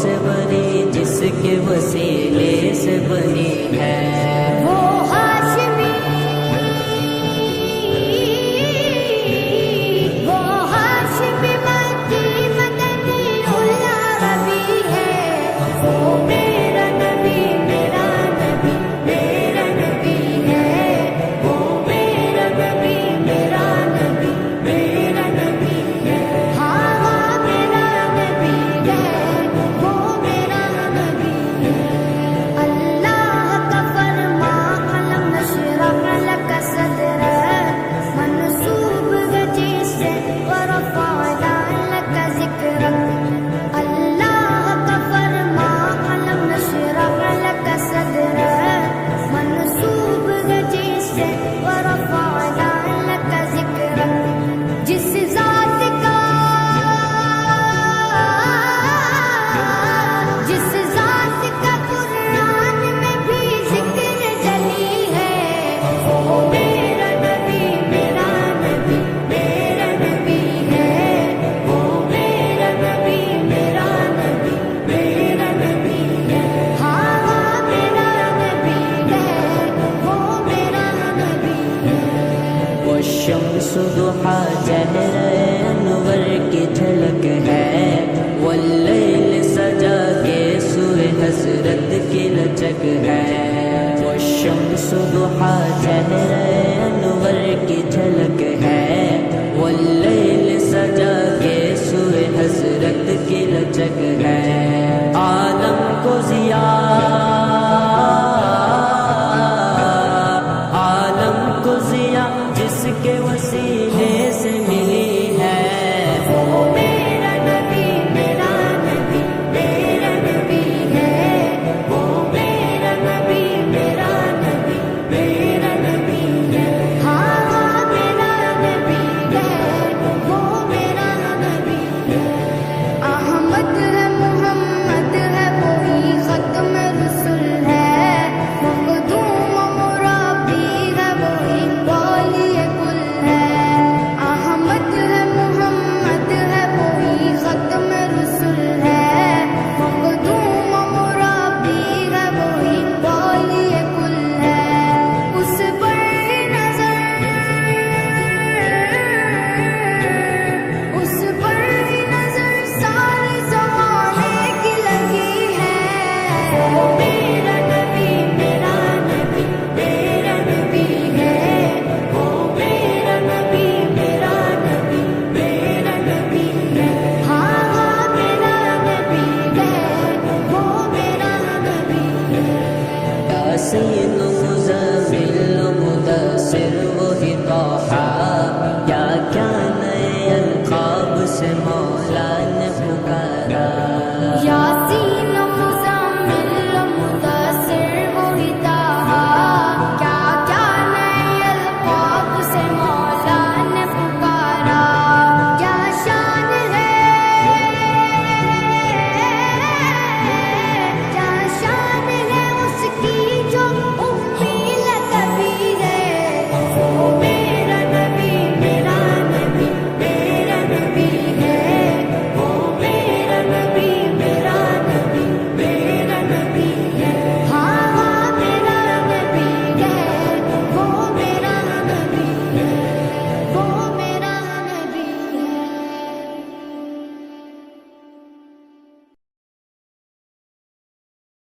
سے بنی، جس کے وسیلے سے بنی ہے، وہ ہاشمی، وہ ہاشمی مکی مدنی العربی ہے، وہ میرا نبی، میرا نبی، میرا نبی ہے، وہ میرا نبی، میرا نبی، میرا نبی ہے، ہاں ہاں میرا نبی ہے، وہ میرا نبی ہے۔ اللہ کا فرما قلم نشرح لك صدرك، منصوب گجی سے ورفعنا لك ذکرک۔ اللہ کا فرما قلم نشرح لك صدرك، منصوب گجی سے ورفعنا لك ذکرک۔ جس ذات کا، جس ذات کا قرآن میں بھی ذکر جلی ہے، وہ میرا نبی، میرا نبی، میرا نبی ہے، وہ میرا نبی، میرا نبی، میرا نبی ہے، ہاں ہاں میرا نبی ہے، وہ میرا نبی ہے۔ والشمس ضحا چہر انور کی جھلک ہے، واللیل سجا کے سوئے حسرت کی لچک ہے، والشمس ضحا چہر انور کی جھلک ہے، واللیل سجا کے سوئے حسرت کی لچک ہے،